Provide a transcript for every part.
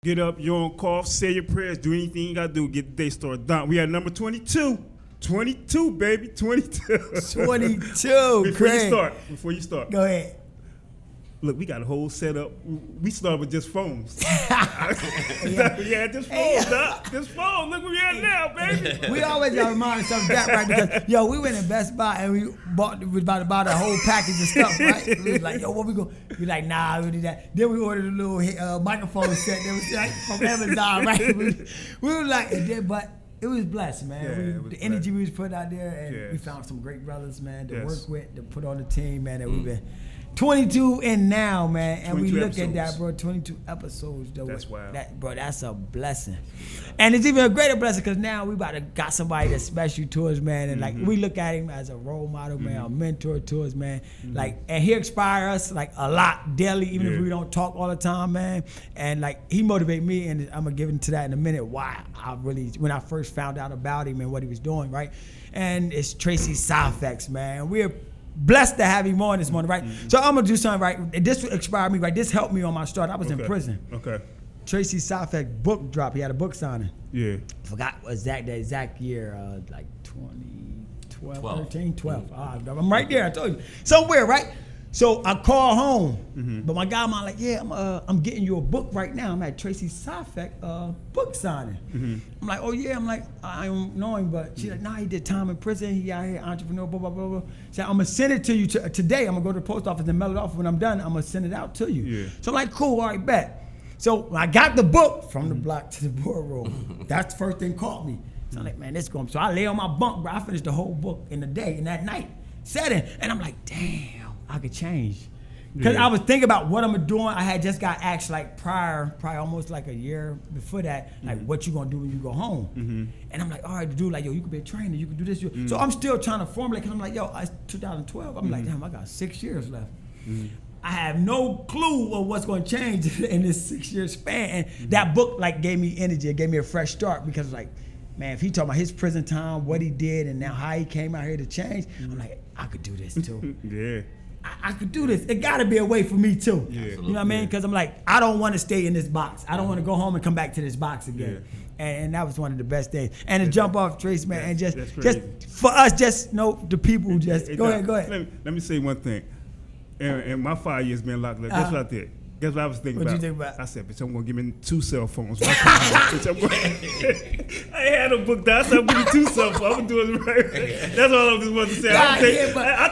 Get up, yawn, cough, say your prayers, do anything you gotta do, get the day started done. We at number 22. 22, baby, 22. 22, Before you start. Go ahead. Look, we got a whole setup. We started with just phones. Yeah, just phones, Doc. Just phones. Look where we at now, baby. We always got to remind ourselves of that, right? Because, we went in Best Buy and we was about to buy a whole package of stuff, right? We was like, what we go? We like, nah, we did that. Then we ordered a little microphone set that was like from Amazon, right? We were like, but it was blessed, man. Yeah, the energy we was putting out there, and we found some great brothers, man, to work with, to put on the team, man, that we've been 22 in now, man, and we look at that, bro. 22 episodes, though. That's wild, bro. That's a blessing, and it's even a greater blessing because now we got somebody that's special to us, man, and like we look at him as a role model, man, a mentor to us, man. Like, and he inspires us like a lot daily, even if we don't talk all the time, man. And like he motivated me, and I'm gonna get into that in a minute. Why when I first found out about him and what he was doing, right? And it's Tracey Syphax, man. We're blessed to have him on this morning, right? So I'm gonna do something, right? This inspired me, right? This helped me on my start. I was in prison. Okay. Tracey Syphax book drop. He had a book signing. Yeah. Forgot the exact year, like 2012, 13, 12. I'm right there. I told you somewhere, right? So I call home, but my guy, I'm like, I'm getting you a book right now. I'm at Tracey Syphax book signing. I'm like, oh yeah. I'm like, I don't know him, but she's like, nah, he did time in prison. He out here, entrepreneur, blah blah blah blah. So I'm gonna send it to you today. I'm gonna go to the post office and mail it off. When I'm done, I'm gonna send it out to you. Yeah. So I'm like, cool, all right, bet. So I got the book from the block to the boardroom. That's the first thing caught me. So I'm like, man, this going. So I lay on my bunk, bro. I finished the whole book in the day, in that night, setting, and I'm like, damn. I could change. Because I was thinking about what I'm doing. I had just got asked like probably almost like a year before that, like what you gonna do when you go home. And I'm like, all right, dude, like, yo, you could be a trainer, you could do this. So I'm still trying to formulate, because I'm like, yo, it's 2012. I'm like, damn, I got 6 years left. I have no clue of what's gonna change in this 6 year span. And that book like gave me energy, it gave me a fresh start, because like, man, if he talking about his prison time, what he did, and now how he came out here to change, I'm like, I could do this too. Yeah. I could do this. It gotta be a way for me too. Yeah. You know what I mean? Because I'm like, I don't want to stay in this box. I don't want to go home and come back to this box again. Yeah. And that was one of the best days. And to jump off Trace, man, and just for us, just the people who just go ahead. Let me say one thing. And my 5 years being locked up, guess what I did? Guess what I was thinking about? What you think about? I said, bitch, I'm gonna give me 2 cell phones. Bitch, I ain't had a book that. I said, I'm giving 2 cell phones. I'm doing it right. That's all I just wanted to say.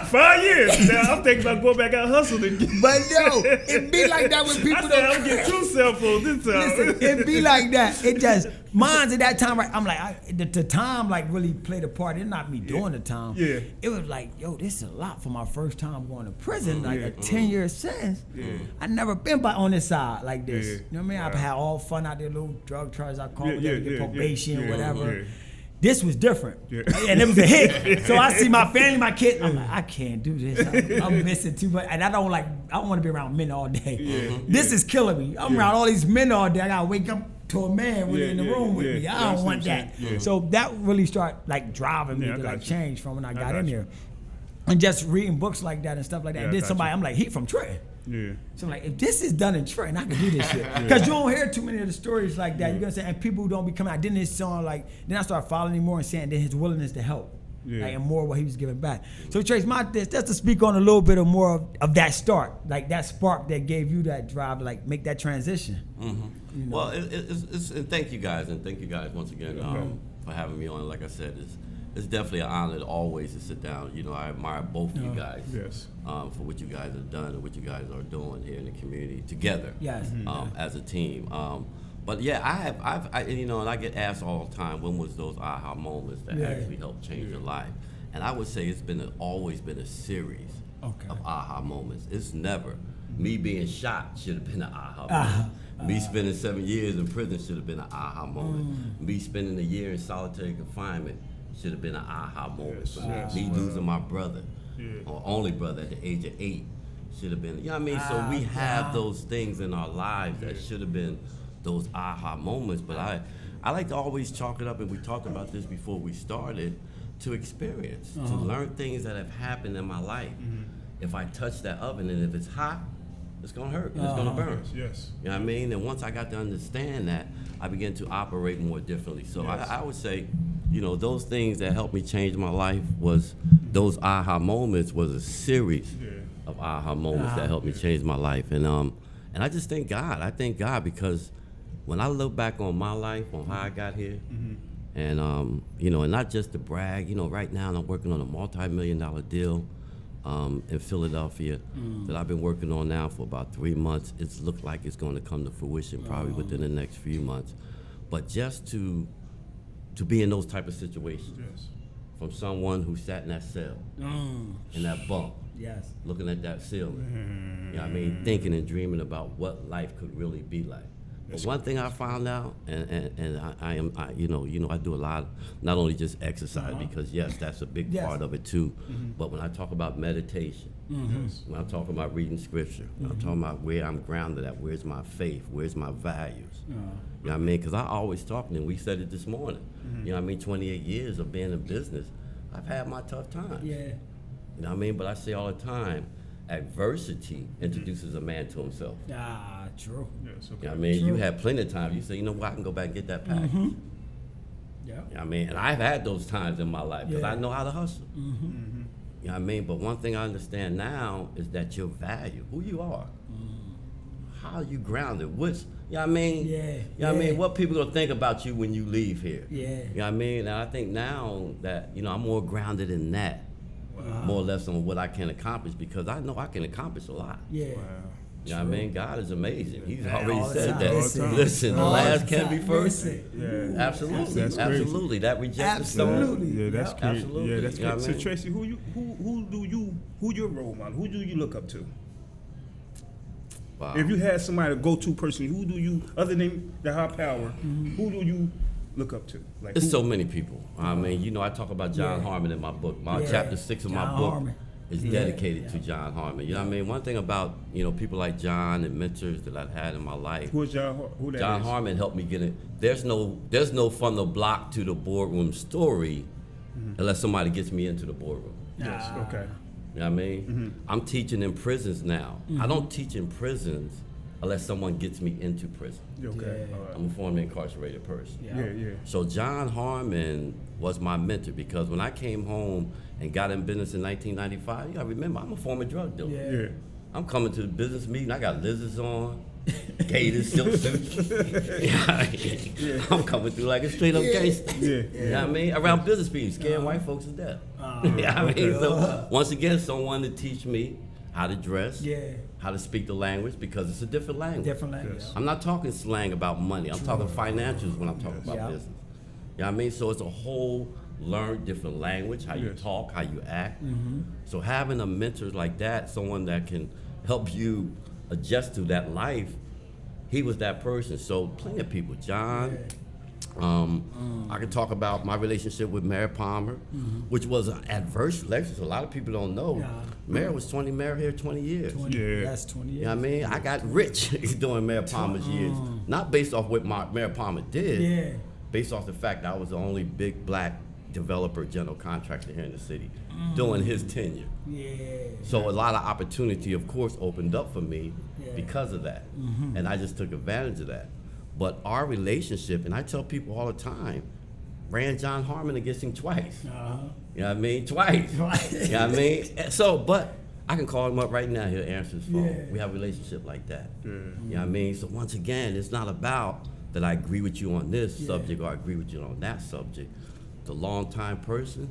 5 years. Now I'm thinking about going back out hustling. But no, it be like that when people don't. I'm getting 2 cell phones this time. Listen, it be like that. It just mine's at that time, right? I'm like, the time like really played a part. It's not me doing the time. Yeah. It was like, yo, this is a lot for my first time going to prison, like a 10-year sentence. I never been on this side like this. You know what I mean? I've had all fun out there, little drug charges I call it, get probation, whatever. This was different, and it was a hit. So I see my family, my kids. I'm like, I can't do this. I'm missing too much, and I don't want to be around men all day. This is killing me. I'm around all these men all day. I gotta wake up to a man in the room with me. I don't want that. So that really started like driving me to like change from when I got in there, and just reading books like that and stuff like that. And then somebody, I'm like, he from Trenton. Yeah. So I'm like, if this is done in Trenton, I can do this shit. Because you don't hear too many of the stories like that. You know what I'm saying? And people who don't be coming out. Then this song, like, then I started following him more and saying then his willingness to help. Like, and more what he was giving back. So Trace, just to speak on a little bit of more of that start, like that spark that gave you that drive to like make that transition. You know? Well, it's and thank you guys once again for having me on. Like I said, it's definitely an honor always to sit down. You know, I admire both of you guys for what you guys have done and what you guys are doing here in the community together as a team. But yeah, I've you know, and I get asked all the time, when was those aha moments that actually helped change your life? And I would say it's always been a series of aha moments. It's never me being shot should have been an aha moment. Me spending 7 years in prison should have been an aha moment. Me spending a year in solitary confinement should have been an aha moment. Me losing my brother, or only brother at the age of 8, should have been, you know what I mean? So we have those things in our lives that should have been those aha moments, but I like to always chalk it up, and we talked about this before we started, to experience, to learn things that have happened in my life. If I touch that oven and if it's hot, it's gonna hurt and it's gonna burn. Yes. You know what I mean? And once I got to understand that, I began to operate more differently. So I would say, you know, those things that helped me change my life was those aha moments was a series of aha moments that helped me change my life. And I just thank God. I thank God because when I look back on my life, on how I got here, and you know, and not just to brag, you know, right now I'm working on a multi-million-dollar deal in Philadelphia that I've been working on now for about 3 months. It's looked like it's going to come to fruition probably within the next few months. But just to be in those type of situations, from someone who sat in that cell, in that bunk, looking at that ceiling, you know what I mean, thinking and dreaming about what life could really be like. But one thing I found out, and I you know, I do a lot of, not only just exercise, because yes, that's a big part of it too, but when I talk about meditation, when I'm talking about reading scripture, when I'm talking about where I'm grounded at, where's my faith, where's my values, you know what I mean? Because I always talk, and we said it this morning, you know what I mean, 28 years of being in business, I've had my tough times. You know what I mean? But I say all the time, adversity introduces a man to himself. True. Yes, okay. You know what I mean? True. You had plenty of times. You say, you know what, I can go back and get that package. You know what I mean? And I've had those times in my life because I know how to hustle. You know what I mean? But one thing I understand now is that your value, who you are, how you grounded, what's, you know what I mean? You know what I mean? What people gonna think about you when you leave here? You know what I mean? And I think now that, you know, I'm more grounded in that, more or less on what I can accomplish, because I know I can accomplish a lot. You know what I mean? God is amazing. He's already said that. Listen, the last can be first. Absolutely. Absolutely. That rejection. Absolutely. Yeah, that's great. Absolutely. Yeah, that's you know great. I mean? So Tracey, who your role model? Who do you look up to? Wow. If you had somebody to go-to person, who do you, other than the high power, who do you look up to? Like, there's so many people. I mean, you know, I talk about John Harmon in my book. My chapter 6 of my book is dedicated to John Harmon. You know what I mean? One thing about, you know, people like John and mentors that I've had in my life. Who's John? Who that John is? Harmon helped me get it. There's no from the block to the boardroom story unless somebody gets me into the boardroom. Yes. Okay. You know what I mean? I'm teaching in prisons now. I don't teach in prisons unless someone gets me into prison. Okay. All right. I'm a formerly incarcerated person. Yeah. So John Harmon was my mentor, because when I came home and got in business in 1995, you gotta remember, I'm a former drug dealer. Yeah. I'm coming to the business meeting, I got lizards on, gators, silk suits. I'm coming through like a straight up gangster. You know what I mean? Around business meetings, scaring white folks to death. You know what I mean? So once again, someone to teach me how to dress, how to speak the language, because it's a different language. I'm not talking slang about money. I'm talking financials when I'm talking about business. You know what I mean? So it's a whole learn different language, how you talk, how you act. So having a mentor like that, someone that can help you adjust to that life, he was that person. So plenty of people. John, I can talk about my relationship with Mayor Palmer, which was an adverse relationship. A lot of people don't know. Mayor was Mayor here 20 years. That's 20 years. You know what I mean? I got rich during Mayor Palmer's years. Not based off what Mayor Palmer did, based off the fact that I was the only big black developer, general contractor here in the city during his tenure. So a lot of opportunity, of course, opened up for me because of that. And I just took advantage of that. But our relationship, and I tell people all the time, ran John Harmon against him twice. You know what I mean? Twice. You know what I mean? So, but I can call him up right now, he'll answer his phone. We have a relationship like that. You know what I mean? So once again, it's not about that I agree with you on this subject or I agree with you on that subject. The long-time person,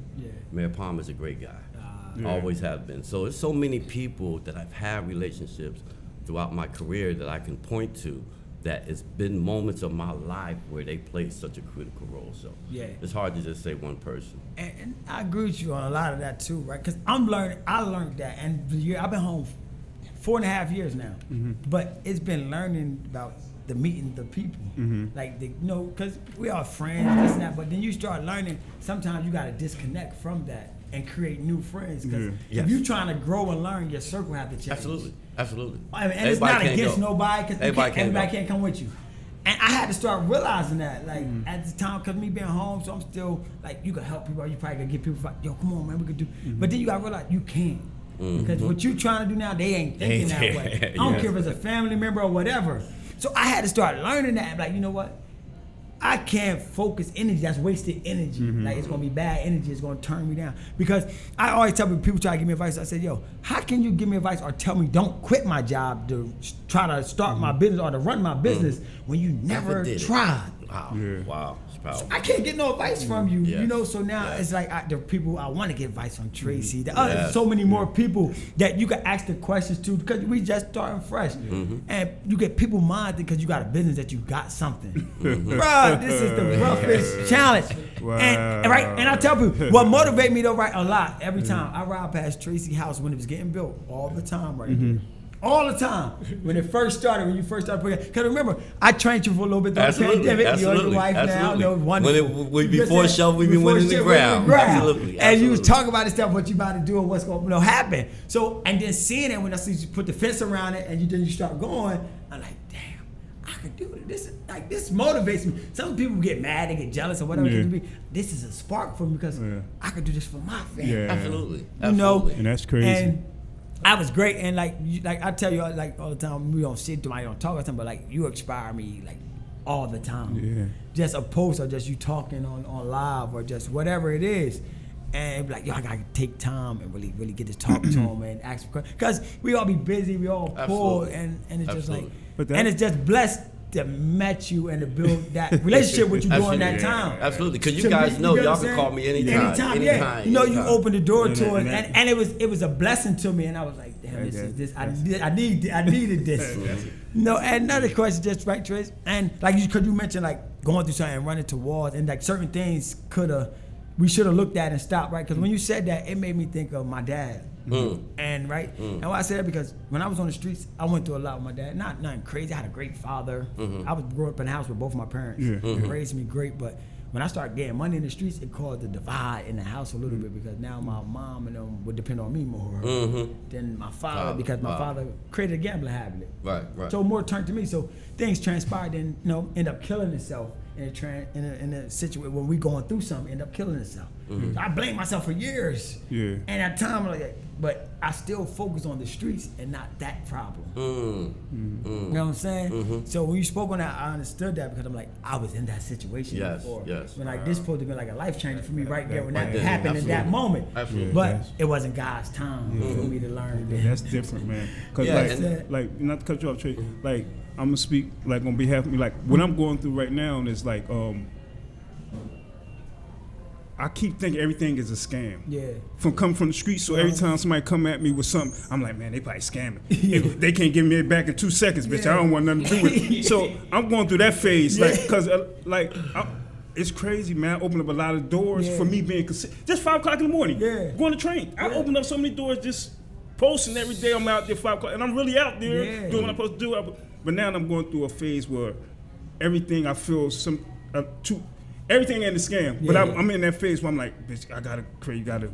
Mayor Palmer's a great guy. Always have been. So there's so many people that I've had relationships throughout my career that I can point to, that it's been moments of my life where they played such a critical role. So it's hard to just say one person. And I agree with you on a lot of that too, right? Because I learned that, and I've been home 4.5 years now, but it's been learning about the meeting the people, like you know, because we are friends, this and that. But then you start learning. Sometimes you got to disconnect from that and create new friends. Because if you're trying to grow and learn, your circle have to change. Absolutely. I mean, and it's not against nobody, because everybody can't come with you. And I had to start realizing that, like at the time, because me being home, so I'm still like, you can help people. You probably can get people like, yo, come on, man, we could do. But then you got to realize you can't. Because what you trying to do now, they ain't thinking that way. I don't care if it's a family member or whatever. So I had to start learning that. I'm like, you know what? I can't focus energy. That's wasted energy. Like, it's gonna be bad energy. It's gonna turn me down. Because I always tell people try to give me advice. I said, yo, how can you give me advice or tell me don't quit my job to try to start my business or to run my business when you never tried? Wow. Yeah. Wow. So I can't get no advice from you, you know. So now it's like the people I want to get advice from Tracey. There's so many more people that you can ask the questions to because we just starting fresh, and you get people minded because you got a business that you got something. Bruh, this is the roughest challenge. Wow. And I tell people what motivate me though, a lot every time I ride past Tracey house when it was getting built, all the time, all the time. When you first started putting, because remember, I trained you for a little bit during the pandemic. You're your wife now. Before show, we been winning the ground. Absolutely. And you was talking about this stuff, what you about to do and what's going to happen. So, and then seeing it when I see you put the fence around it and then you start going, I'm like, damn, I could do it. This motivates me. Some people get mad, they get jealous or whatever it can be. This is a spark for me because I could do this for my family. Yeah. Absolutely. You know? And that's crazy. And I was great, and like I tell you, like all the time, we don't sit, I don't talk all the time, but like you inspire me like all the time. Yeah. Just a post or just you talking on live or just whatever it is, and like yo, I gotta take time and really get to talk to them and ask questions because we all be busy, we all poor, and it's just like, and it's just blessed to met you and to build that relationship with you during that time. Absolutely, because you guys know y'all can call me anytime. Yeah. You know, you opened the door to it, and it was a blessing to me, and I was like, damn, I needed this. No, and another question, just right, Trace, and like because you mentioned like going through something and running to walls, and like certain things we should have looked at and stopped, right? Because when you said that, it made me think of my dad. And and why I say that because when I was on the streets, I went through a lot with my dad. Nothing crazy. I had a great father. I grew up in a house with both of my parents. They raised me great, but when I started getting money in the streets, it caused a divide in the house a little bit because now my mom and them would depend on me more than my father because my father created a gambling habit. Right. So more turned to me. So things transpired and end up killing itself in a situation when we going through something, end up killing itself. So I blame myself for years. Yeah. And at times like, but I still focus on the streets and not that problem. You know what I'm saying? So when you spoke on that, I understood that because I'm like, I was in that situation before. Yes. When like this supposed to be like a life changer for me right there when that happened in that moment. Absolutely. But it wasn't God's time for me to learn. That's different, man. Because like not to cut you off, Trey, like I'm gonna speak like on behalf of me. Like what I'm going through right now is like I keep thinking everything is a scam. Yeah. From coming from the streets, so every time somebody come at me with something, I'm like, man, they probably scamming. They can't give me it back in 2 seconds, bitch. I don't want nothing to do with it. So I'm going through that phase, like, because it's crazy, man. I opened up a lot of doors for me being just 5 o'clock in the morning. Yeah. Going to train. I opened up so many doors just posting every day. I'm out there 5 o'clock, and I'm really out there doing what I'm supposed to do. But now I'm going through a phase where everything I feel everything ain't a scam, but I'm in that phase where I'm like, bitch, I gotta create, you gotta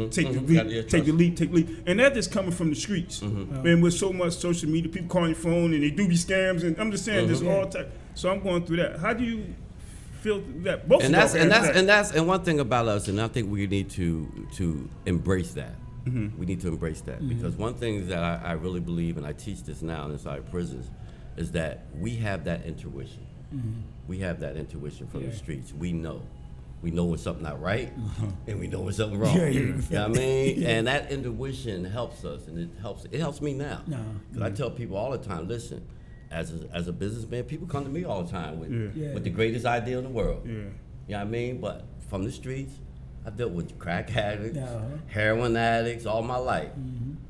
take the leap, and that is coming from the streets. And with so much social media, people calling your phone and they do be scams, and I'm just saying this all the time. So I'm going through that. How do you feel that? Both and one thing about us, and I think we need to embrace that. We need to embrace that because one thing that I really believe, and I teach this now inside prisons, is that we have that intuition. We have that intuition from the streets. We know when something not right, and we know when something wrong. You know what I mean? And that intuition helps us, and it helps me now. Because I tell people all the time, listen, as a businessman, people come to me all the time with the greatest idea in the world. You know what I mean? But from the streets, I dealt with crack addicts, heroin addicts all my life.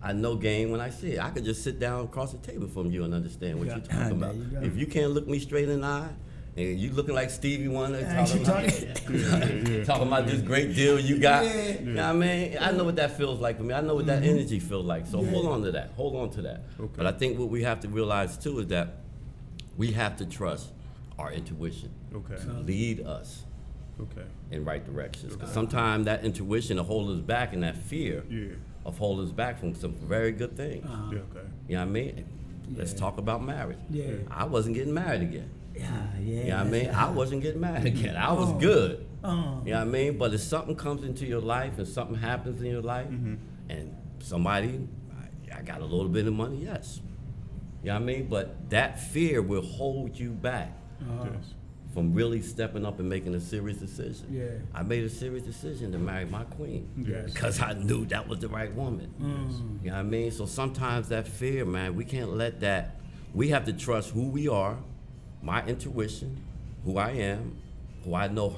I know game when I see it. I could just sit down across the table from you and understand what you're talking about. If you can't look me straight in the eye, and you looking like Stevie Wonder talking about this great deal you got. You know what I mean? I know what that feels like for me. I know what that energy feels like. So hold on to that. Okay. But I think what we have to realize too is that we have to trust our intuition to lead us in right directions. Because sometimes that intuition will hold us back, and that fear of holding us back from some very good things. You know what I mean? Let's talk about marriage. I wasn't getting married again. You know what I mean? I wasn't getting married again. I was good. You know what I mean? But if something comes into your life and something happens in your life, and somebody, I got a little bit of money, yes. You know what I mean? But that fear will hold you back from really stepping up and making a serious decision. Yeah. I made a serious decision to marry my queen Yes. because I knew that was the right woman. You know what I mean? So sometimes that fear, man, we can't let that, we have to trust who we are, my intuition, who I am, who I know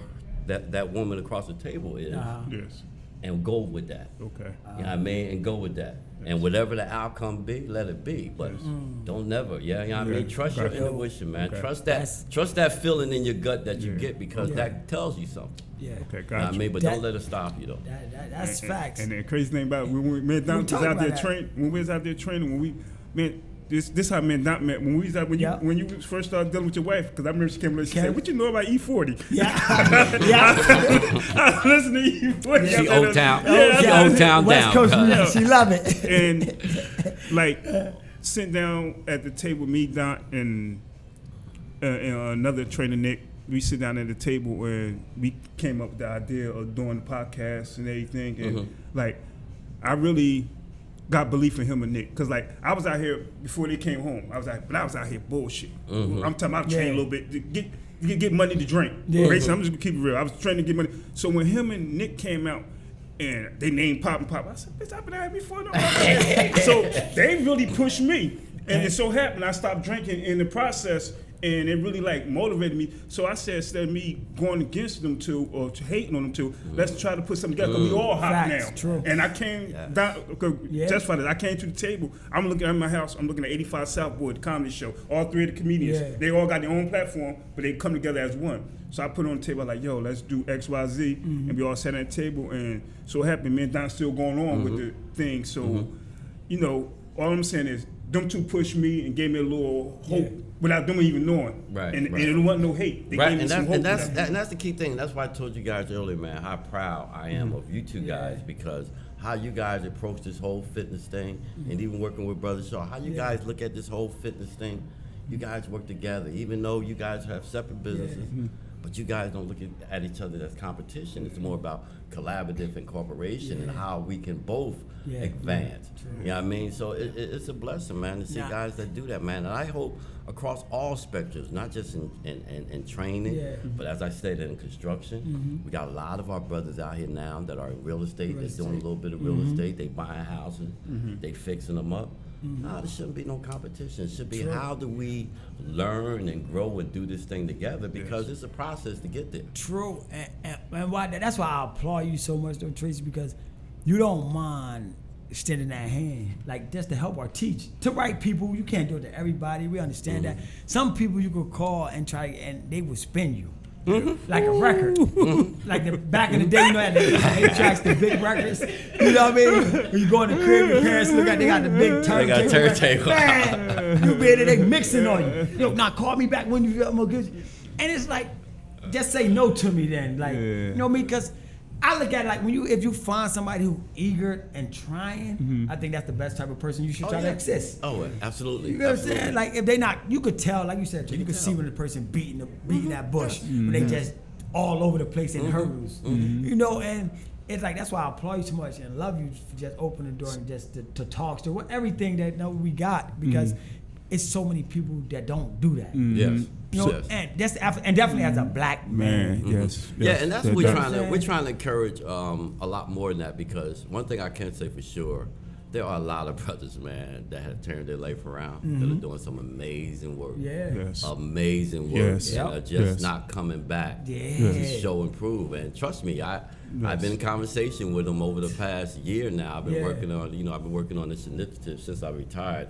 that woman across the table is, Yes. and go with that. Okay. You know what I mean? And go with that. And whatever the outcome be, let it be. But don't never, you know what I mean? Trust your intuition, man. Okay. Trust that feeling in your gut that you get, because that tells you something. Yeah. Okay, You know what gotcha. I mean? But don't let it stop you, though. That's facts. And the crazy thing about it, when we was out there training, this how men not met. When we was out, when you first started dealing with your wife, because I remember she came and she said, "What you know about E40?" Yeah. I listen to E40. She Old Town. Yeah, She Old Town West down. Coast, she love it. And like sitting down at the table, me, Don, and another trainer, Nick. We sit down at the table and we came up with the idea of doing the podcast and everything. And like, I really got belief in him and Nick, because like I was out here before they came home. I was out here bullshit. I'm talking about training a little bit to get money to drink. Basically, I'm just gonna keep it real. I was trying to get money. So when him and Nick came out and they named Pop and Pop, I said, "Bitch, I've been out here before." No. So they really pushed me, and it so happened I stopped drinking in the process. And it really like motivated me. So I said, instead of me going against them two or hating on them two, let's try to put something together. Because we all hot now. True. And I came down, just for that, I came to the table. I'm looking at my house. I'm looking at 85 Southboard, the comedy show. All three of the comedians. Yeah. They all got their own platform, but they come together as one. So I put it on the table like, yo, let's do X, Y, Z. And we all sat at the table. And so happy, me and Don still going on with the thing. So, you know, all I'm saying is, them two pushed me and gave me a little hope without them even knowing. Right. And it wasn't no hate. They gave me some hope. And that's the key thing. That's why I told you guys earlier, man, how proud I am of you two guys, because how you guys approach this whole fitness thing, and even working with Brother Shaw, how you guys look at this whole fitness thing. You guys work together, even though you guys have separate businesses. But you guys don't look at each other as competition. It's more about collaborative and cooperation and how we can both advance. You know what I mean? So it's a blessing, man, to see guys that do that, man. And I hope across all spectrums, not just in training, but as I stated, in construction. We got a lot of our brothers out here now that are in real estate. They're doing a little bit of real estate. They buying houses. They fixing them up. No, there shouldn't be no competition. It should be how do we learn and grow and do this thing together, because it's a process to get there. True. And why, that's why I applaud you so much, though, Tracey, because you don't mind extending that hand, like just to help or teach. To right people, you can't do it to everybody. We understand that. Some people you could call and try, and they will spin you. Like a record. Like back in the day, you know, the 8-tracks, the big records. You know what I mean? When you go in the crib, your parents look at, they got the big turntable. They got turntable. Man, you be there, they mixing on you. Yo, now call me back when you feel more good. And it's like, just say no to me then. Like, you know what I mean? Because I look at it like if you find somebody who's eager and trying, I think that's the best type of person you should try to exist. Oh, absolutely. You know what I'm saying? Like if they not, you could tell, like you said, you could see when the person beating that bush, when they just all over the place in hurdles. You know, and it's like that's why I applaud you so much and love you for just opening the door and just to talk to everything that we got, because it's so many people that don't do that. Yes. You know, and definitely as a black man. Yeah, and that's what we're trying to encourage a lot more than that, because one thing I can say for sure, there are a lot of brothers, man, that have turned their life around, that are doing some amazing work. Amazing work. And are just not coming back to show and prove. And trust me, I've been in conversation with them over the past year now. I've been working on this initiative since I retired.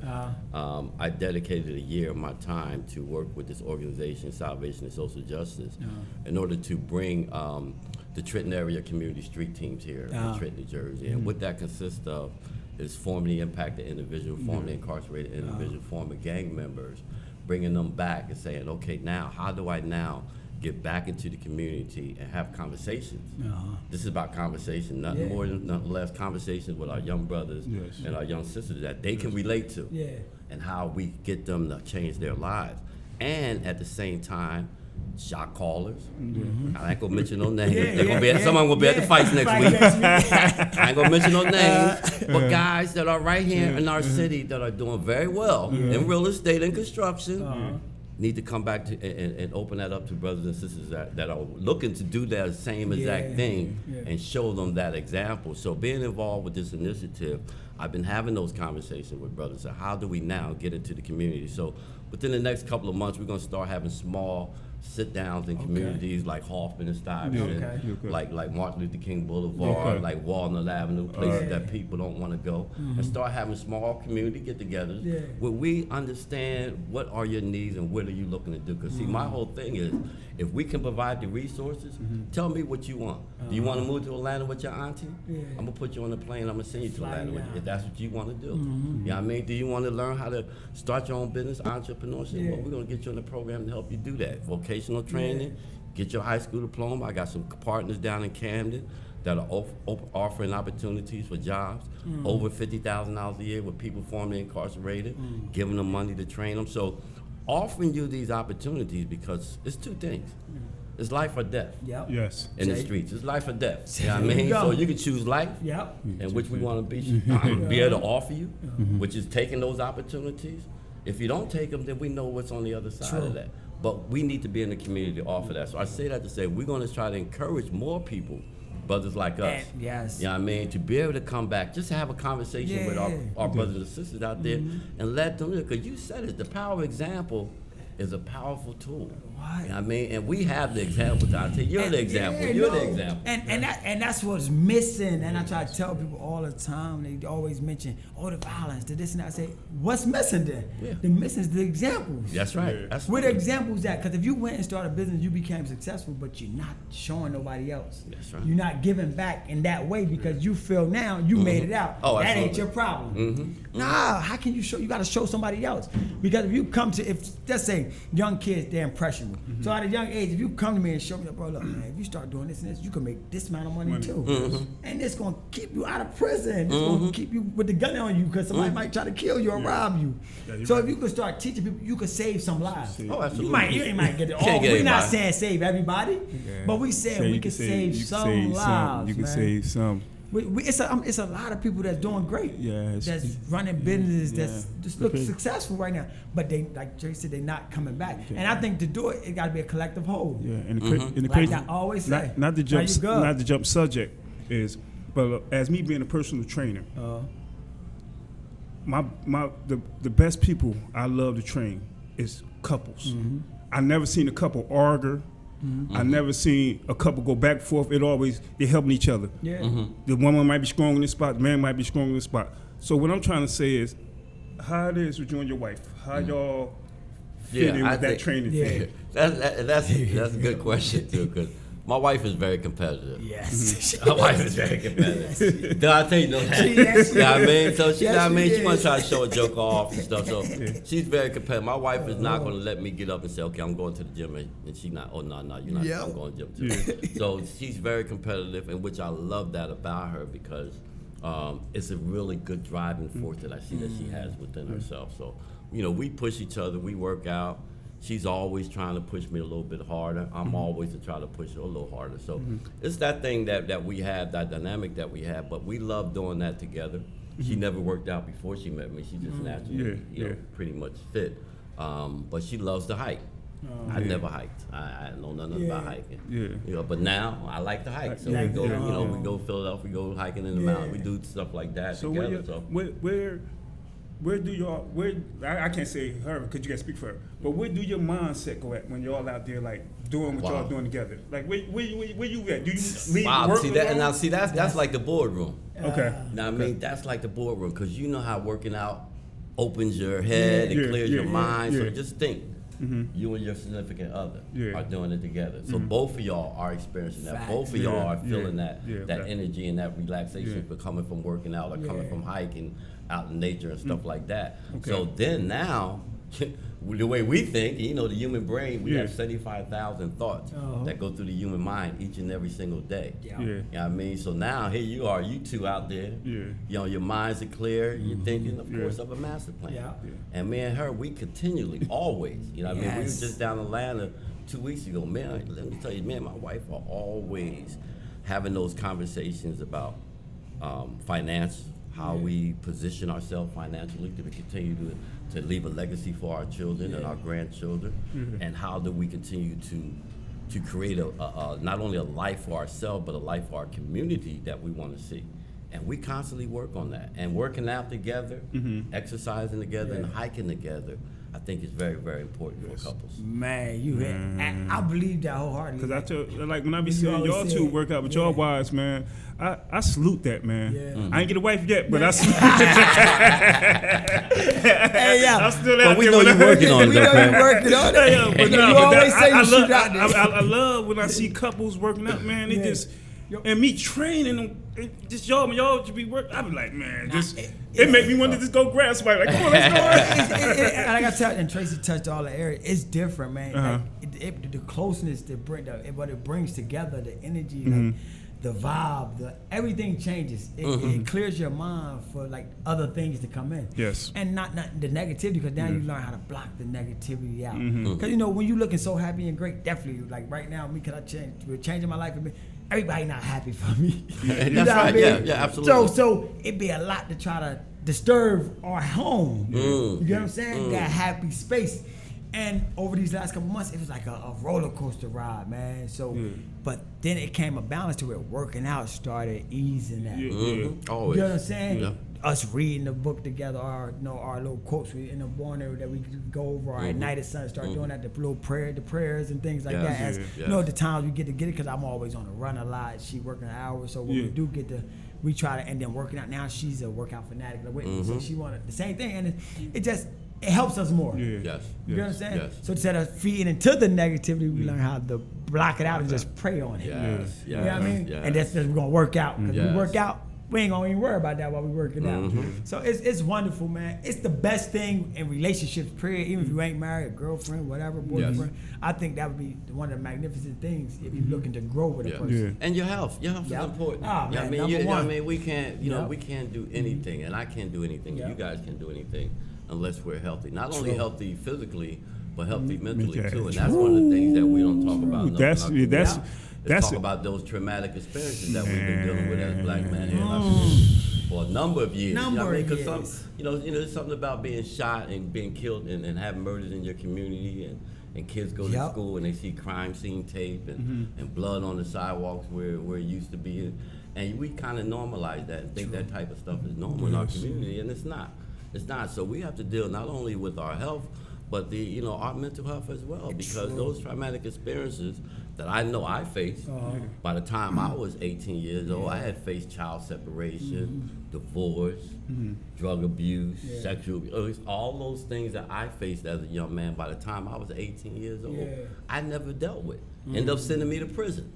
I dedicated a year of my time to work with this organization, Salvation and Social Justice, in order to bring the Trenton area community street teams here in Trenton, New Jersey. And what that consists of is formerly impacted individual, formerly incarcerated individual, former gang members, bringing them back and saying, okay, now, how do I now get back into the community and have conversations? This is about conversation, nothing more than nothing less, conversations with our young brothers and our young sisters that they can relate to, and how we get them to change their lives. And at the same time, shot callers. I ain't gonna mention no names. Someone will be at the fights next week. I ain't gonna mention no names, but guys that are right here in our city that are doing very well in real estate and construction need to come back to and open that up to brothers and sisters that are looking to do that same exact thing and show them that example. So being involved with this initiative, I've been having those conversations with brothers. So how do we now get into the community? So within the next couple of months, we're gonna start having small sit-downs in communities like Hoffman and Stuyvesant, like Martin Luther King Boulevard, like Walnut Avenue, places that people don't want to go, and start having small community get-togethers where we understand what are your needs and what are you looking to do. Because see, my whole thing is, if we can provide the resources, tell me what you want. Do you want to move to Atlanta with your auntie? I'm gonna put you on the plane. I'm gonna send you to Atlanta if that's what you want to do. You know what I mean? Do you want to learn how to start your own business, entrepreneurship? Well, we're gonna get you in the program to help you do that. Vocational training, get your high school diploma. I got some partners down in Camden that are offering opportunities for jobs, over $50,000 a year with people formerly incarcerated, giving them money to train them. So offering you these opportunities because it's two things. It's life or death. Yes. In the streets. It's life or death. You know what I mean? So you can choose life, and which we want to be able to offer you, which is taking those opportunities. If you don't take them, then we know what's on the other side of that. But we need to be in the community to offer that. So I say that to say we're going to try to encourage more people, brothers like us. You know what I mean? To be able to come back, just have a conversation with our brothers and sisters out there and let them know. Because you said it, the power of example is a powerful tool. You know what I mean? And we have the example, Dante. You're the example. You're the example. And that's what's missing. And I try to tell people all the time, they always mention, the violence, the this and that. I say, what's missing then? The missing is the examples. That's right. That's where the examples at? Because if you went and started a business, you became successful, but you're not showing nobody else. That's right. You're not giving back in that way because you feel now you made it out. That ain't your problem. Nah, how can you show? You got to show somebody else. Because if you come to, let's say young kids, they're impressionable. So at a young age, if you come to me and show me, bro, look, man, if you start doing this and this, you can make this amount of money too. And it's going to keep you out of prison. It's going to keep you with the gun on you because somebody might try to kill you or rob you. So if you can start teaching people, you can save some lives. Oh, absolutely. You might get it all. We're not saying save everybody, but we said we can save some lives. You can save some. It's a lot of people that's doing great. That's running businesses that's just look successful right now. But they, like Jay said, they're not coming back. And I think to do it, it got to be a collective whole. And the like crazy, I always say, not to jump subject is, but as me being a personal trainer, the best people I love to train is couples. I never seen a couple argue. I never seen a couple go back and forth. They're helping each other. The woman might be strong in this spot, the man might be strong in this spot. So what I'm trying to say is, how it is with you and your wife, how y'all fit in with that training thing? That's a good question too, because my wife is very competitive. Yes. My wife is very competitive. Did I tell you that? You know what I mean? So she want to try to show a joke off and stuff. So she's very competitive. My wife is not going to let me get up and say, okay, I'm going to the gym. And she's not, you're not. I'm going to the gym too. So she's very competitive, and which I love that about her because it's a really good driving force that I see that she has within herself. So, we push each other. We work out. She's always trying to push me a little bit harder. I'm always to try to push her a little harder. So it's that thing that we have, that dynamic that we have, but we love doing that together. She never worked out before she met me. She just naturally, pretty much fit. But she loves to hike. I never hiked. I know nothing about hiking. But now I like to hike. So we go, we go to Philadelphia, we go hiking in the mountains. We do stuff like that together. Where do y'all, I can't say her because you can't speak for her, but where do your mindset go at when y'all out there like doing what y'all doing together? Like where you at? Do you leave work? That's like the boardroom. Okay. Now I mean that's like the boardroom because you know how working out opens your head and clears your mind. So just think. You and your significant other are doing it together. So both of y'all are experiencing that. Both of y'all are feeling that energy and that relaxation for coming from working out or coming from hiking out in nature and stuff like that. So then now, the way we think, the human brain, we have 75,000 thoughts that go through the human mind each and every single day. You know what I mean? So now here you are, you two out there. Your minds are clear. You're thinking, of course, of a master plan. And me and her, we continually, always, we were just down in Atlanta 2 weeks ago, man, let me tell you, man, my wife are always having those conversations about finance, how we position ourselves financially to continue to leave a legacy for our children and our grandchildren, and how do we continue to create a not only a life for ourselves, but a life for our community that we want to see. And we constantly work on that. And working out together, exercising together, and hiking together, I think is very, very important for couples. Man, I believe that wholeheartedly. Because I tell, like, when I be seeing y'all two work out with y'all wives, man, I salute that, man. I ain't get a wife yet, but I salute Hey, yeah. I'm still out But we there. know you're working on it. We know you're working on it. But You no, always say you shoot out there. I love when I see couples working out, man. It just, and me training them, just y'all should be working. I be like, man, it make me want to just go grab somebody. Like, come on, let's go. And like I tell you, and Tracey touched all the areas. It's different, man. Like, the closeness that what it brings together, the energy, like the vibe, everything changes. It clears your mind for like other things to come in. Yes. And not the negativity, because now you learn how to block the negativity out. Because when you're looking so happy and great, definitely like right now, we're changing my life. Everybody not happy for me. That's right. Yeah, absolutely. So it'd be a lot to try to disturb our home. You get what I'm saying? That happy space. And over these last couple months, it was like a roller coaster ride, man. So, but then it came a balance to it. Working out started easing that. Always. You know what I'm saying? Yeah. Us reading the book together, our little quotes in the morning that we could go over, or at night at sun, start doing that, the prayers and things like that. As the times we get it, because I'm always on the run a lot. She working hours, so when we do get to, we try to, and then working out. Now she's a workout fanatic, so she wanted the same thing, and it helps us more. Yes. You know what I'm saying? Yes. So instead of feeding into the negativity, we learn how to block it out and just pray on it. Yes. You know what I mean? And that's we're gonna work out. Because we work out, we ain't gonna even worry about that while we working out. So it's wonderful, man. It's the best thing in relationships, period. Even if you ain't married, a girlfriend, whatever, boyfriend. I think that would be one of the magnificent things if you're looking to grow with a person. And your health is important. Oh, man, we can't, we can't do anything, and I can't do anything. You guys can't do anything unless we're healthy. Not only healthy physically, but healthy mentally too. And that's one of the things that we don't talk about. Let's talk about those traumatic experiences that we've been dealing with as black men here for a number of years. Because there's something about being shot and being killed and having murders in your community, and kids go to school and they see crime scene tape and blood on the sidewalks where it used to be. And we kind of normalize that and think that type of stuff is normal in our community, and it's not. It's not. So we have to deal not only with our health, but our mental health as well, because those traumatic experiences that I know I faced, by the time I was 18 years old, I had faced child separation, divorce, drug abuse, sexual abuse, all those things that I faced as a young man by the time I was 18 years old, I never dealt with. Ended up sending me to prison.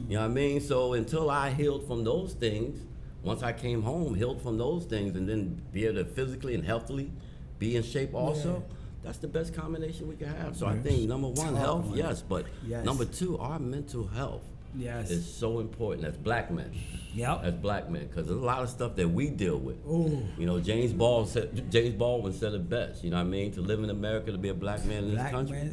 You know what I mean? So until I healed from those things, once I came home, healed from those things, and then be able to physically and healthily be in shape also, that's the best combination we can have. So I think number one, health, but number two, our mental health is so important as black men. As black men, because there's a lot of stuff that we deal with. James Baldwin said it best. You know what I mean? To live in America, to be a black man in this country. You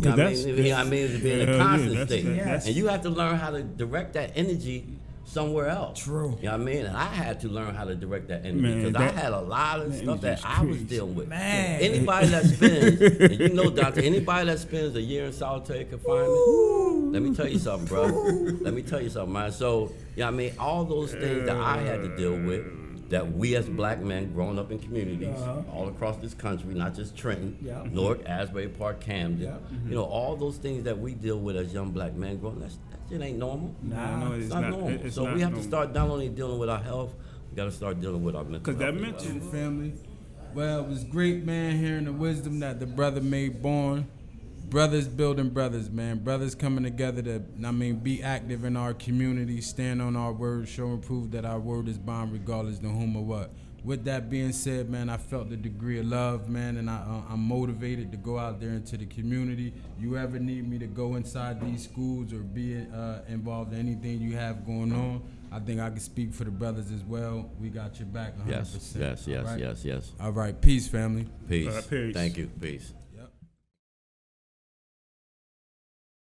know what I mean? To be in a constant state. And you have to learn how to direct that energy somewhere else. True. You know what I mean? And I had to learn how to direct that energy, because I had a lot of stuff that I was dealing with. Anybody that spends, and doctor, anybody that spends a year in solitary confinement, let me tell you something, bro. Let me tell you something, man. So, you know what I mean? All those things that I had to deal with, that we as black men growing up in communities all across this country, not just Trenton, Newark, Asbury Park, Camden, all those things that we deal with as young black men growing up, it ain't normal. No, it's not normal. So we have to start not only dealing with our health, we got to start dealing with our mental health. Because that mental family. Well, it was great, man, hearing the wisdom that the brother made born. Brothers building brothers, man. Brothers coming together to, be active in our community, stand on our word, show and prove that our word is bond regardless of whom or what. With that being said, man, I felt the degree of love, man, and I'm motivated to go out there into the community. You ever need me to go inside these schools or be involved in anything you have going on, I think I can speak for the brothers as well. We got your back 100%. Yes. All right, peace, family. Peace. Peace. Thank you. Peace.